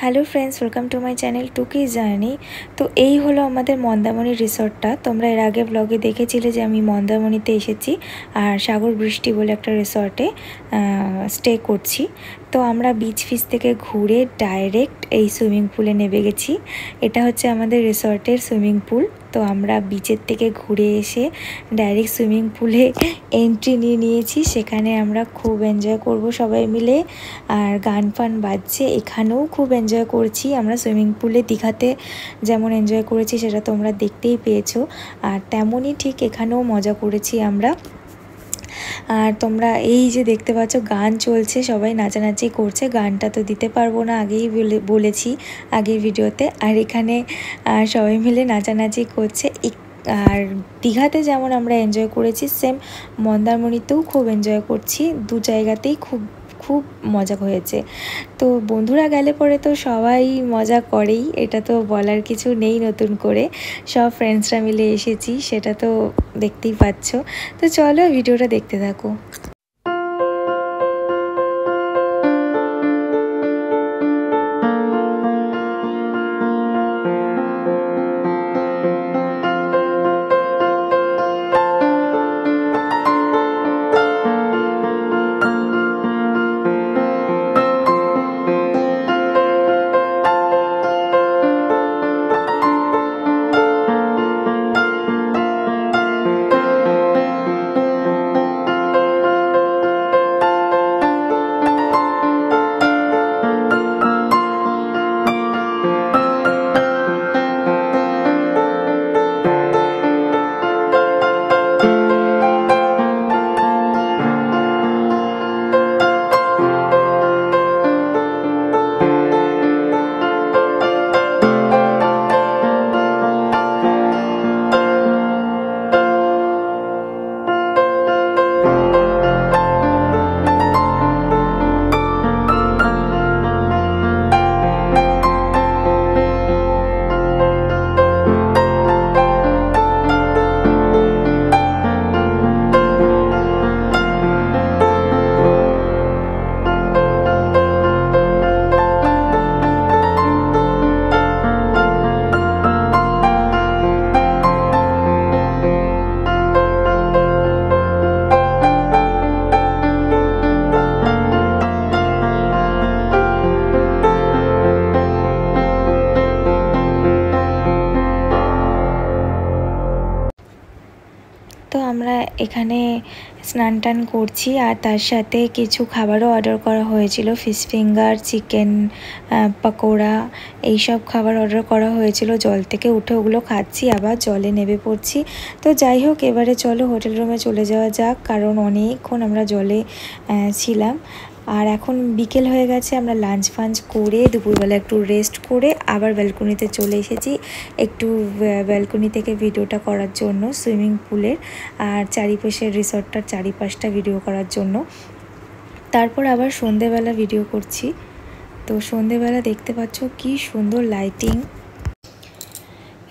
Hello friends, welcome to my channel টুকি journey. তো এই হলো আমাদের মন্দারমণি রিসর্টটা। তোমরা এর আগে ব্লগে দেখেছিলে যে আমি মন্দারমণিতে এসেছি আর সাগর বৃষ্টি বলে একটা রিসর্টে স্টে করছি। তো আমরা বিচ ফিচ থেকে ঘুরে ডাইরেক্ট এই সুইমিং পুলে নেমে গেছি। এটা হচ্ছে আমাদের রিসর্টের সুইমিং পুল। তো আমরা বিচের থেকে ঘুরে এসে ডাইরেক্ট সুইমিং পুলে এন্ট্রি নিয়ে নিয়েছি। সেখানে আমরা খুব এনজয় করব সবাই মিলে, আর গান ফান বাজছে। এখানেও খুব এনজয় করছি আমরা। সুইমিং পুলে দীঘাতে যেমন এনজয় করেছি সেটা তোমরা দেখতেই পেয়েছো, আর তেমনই ঠিক এখানেও মজা করেছি আমরা। আর তোমরা এই যে দেখতে পাচ্ছ গান চলছে, সবাই নাচানাচি করছে। গানটা তো দিতে পারবো না, আগেই বলেছি আগের ভিডিওতে। আর এখানে সবাই মিলে নাচানাচি করছে। আর দীঘাতে যেমন আমরা এনজয় করেছি, সেম মন্দারমণিতেও খুব এনজয় করছি। দু জায়গাতেই খুব খুব মজা হয়েছে। তো বন্ধুরা গেলে পরে তো সবাই মজা করেই, এটা তো বলার কিছু নেই। নতুন করে সব ফ্রেন্ডসরা মিলে এসেছি, সেটা তো দেখতেই পাচ্ছ। তো চলো ভিডিওটা দেখতে থাকো। তো আমরা এখানে স্নান টান করছি, আর তার সাথে কিছু খাবারও অর্ডার করা হয়েছিল। ফিশ ফিঙ্গার, চিকেন পকোড়া, এইসব খাবার অর্ডার করা হয়েছিল। জল থেকে উঠে ওগুলো খাচ্ছি, আবার জলে নেমে পড়ছি। তো যাই হোক, এবারে চলো হোটেল রুমে চলে যাওয়া যাক, কারণ অনেকক্ষণ আমরা জলে ছিলাম। আর এখন বিকেল হয়ে গেছে, আমরা লাঞ্চ ফাঞ্চ করে দুপুরবেলা একটু রেস্ট করে আবার ব্যালকনিতে চলে এসেছি একটু ব্যালকনি থেকে ভিডিওটা করার জন্য সুইমিং পুলের আর চারিপাশের রিসর্টটার চারিপাশটা ভিডিও করার জন্য। তারপর আবার সন্ধেবেলা ভিডিও করছি। তো সন্ধেবেলা দেখতে পাচ্ছ কি সুন্দর লাইটিং।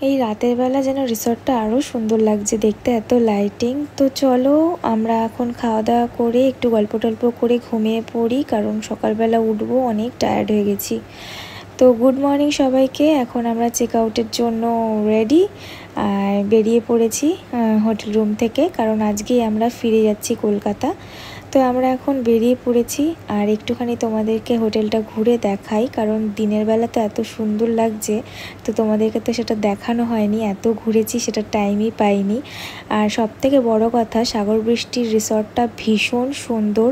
এই রাতের বেলা যেন রিসর্টটা আরও সুন্দর লাগছে দেখতে, এত লাইটিং। তো চলো আমরা এখন খাওয়া দাওয়া করে একটু গল্প টল্প করে ঘুমিয়ে পড়ি, কারণ সকালবেলা উঠবো, অনেক টায়ার্ড হয়ে গেছি। তো গুড মর্নিং সবাইকে। এখন আমরা চেক আউটের জন্য রেডি, বেরিয়ে পড়েছি হোটেল রুম থেকে, কারণ আজকেই আমরা ফিরে যাচ্ছি কলকাতা। তো আমরা এখন বেরিয়ে পড়েছি, আর একটুখানি তোমাদেরকে হোটেলটা ঘুরে দেখাই, কারণ দিনের বেলা তো এত সুন্দর লাগছে, তো তোমাদেরকে তো সেটা দেখানো হয়নি। এত ঘুরেছি সেটা টাইমই পাইনি। আর সবথেকে বড় কথা, সাগর বৃষ্টির রিসর্টটা ভীষণ সুন্দর,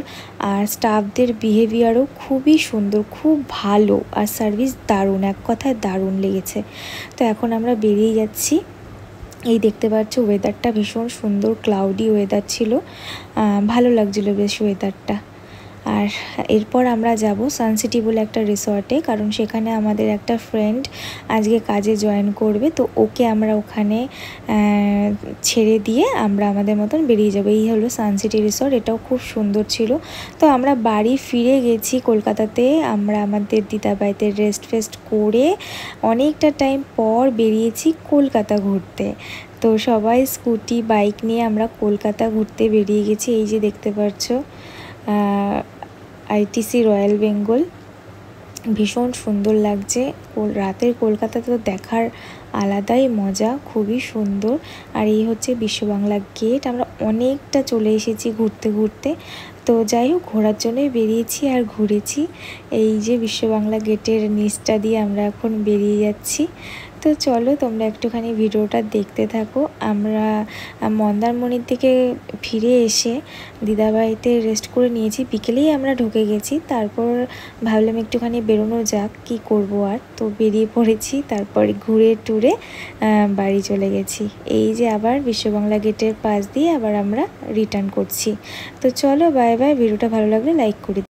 আর স্টাফদের বিহেভিয়ারও খুবই সুন্দর, খুব ভালো, আর সার্ভিস দারুণ, এক কথায় দারুণ লেগেছে। তো এখন আমরা বেরিয়ে যাচ্ছি। এই দেখতে পাচ্ছ ওয়েদারটা ভীষণ সুন্দর, ক্লাউডি ওয়েদার ছিল, ভালো লাগছিল বেশ ওয়েদারটা। আর এরপর আমরা যাব সানসিটি বলে একটা রিসর্টে, কারণ সেখানে আমাদের একটা ফ্রেন্ড আজকে কাজে জয়েন করবে। তো ওকে আমরা ওখানে ছেড়ে দিয়ে আমরা আমাদের মতন বেরিয়ে যাব। এই হলো সানসিটি রিসর্ট, এটাও খুব সুন্দর ছিল। তো আমরা বাড়ি ফিরে গেছি কলকাতাতে। আমরা আমাদের দিদাবাড়িতে রেস্ট ফেস্ট করে অনেকটা টাইম পর বেরিয়েছি কলকাতা ঘুরতে। তো সবাই স্কুটি বাইক নিয়ে আমরা কলকাতা ঘুরতে বেরিয়ে গেছি। এই যে দেখতে পাচ্ছ আইটিসি রয়্যাল বেঙ্গল, ভীষণ সুন্দর লাগছে। রাতের কলকাতা তো দেখার আলাদাই মজা, খুবই সুন্দর। আর এই হচ্ছে বিশ্ববাংলা গেট। আমরা অনেকটা চলে এসেছি ঘুরতে ঘুরতে। তো যাই হোক, ঘোরার জন্যই বেরিয়েছি আর ঘুরেছি। এই যে বিশ্ববাংলা গেটের নিচটা দিয়ে আমরা এখন বেরিয়ে যাচ্ছি। তো চলো তোমরা একটুখানি ভিডিওটা দেখতে থাকো। আমরা মন্দারমণির থেকে ফিরে এসে দিদাবাড়িতে রেস্ট করে নিয়েছি, বিকেলেই আমরা ঢুকে গেছি। তারপর ভাবলাম একটুখানি বেরোনো যাক, কি করব আর, তো বেরিয়ে পড়েছি। তারপরে ঘুরে টুরে বাড়ি চলে গেছি। এই যে আবার বিশ্ববাংলা গেটের পাশ দিয়ে আবার আমরা রিটার্ন করছি। তো চলো, বাই বাই। ভিডিওটা ভালো লাগলে লাইক করে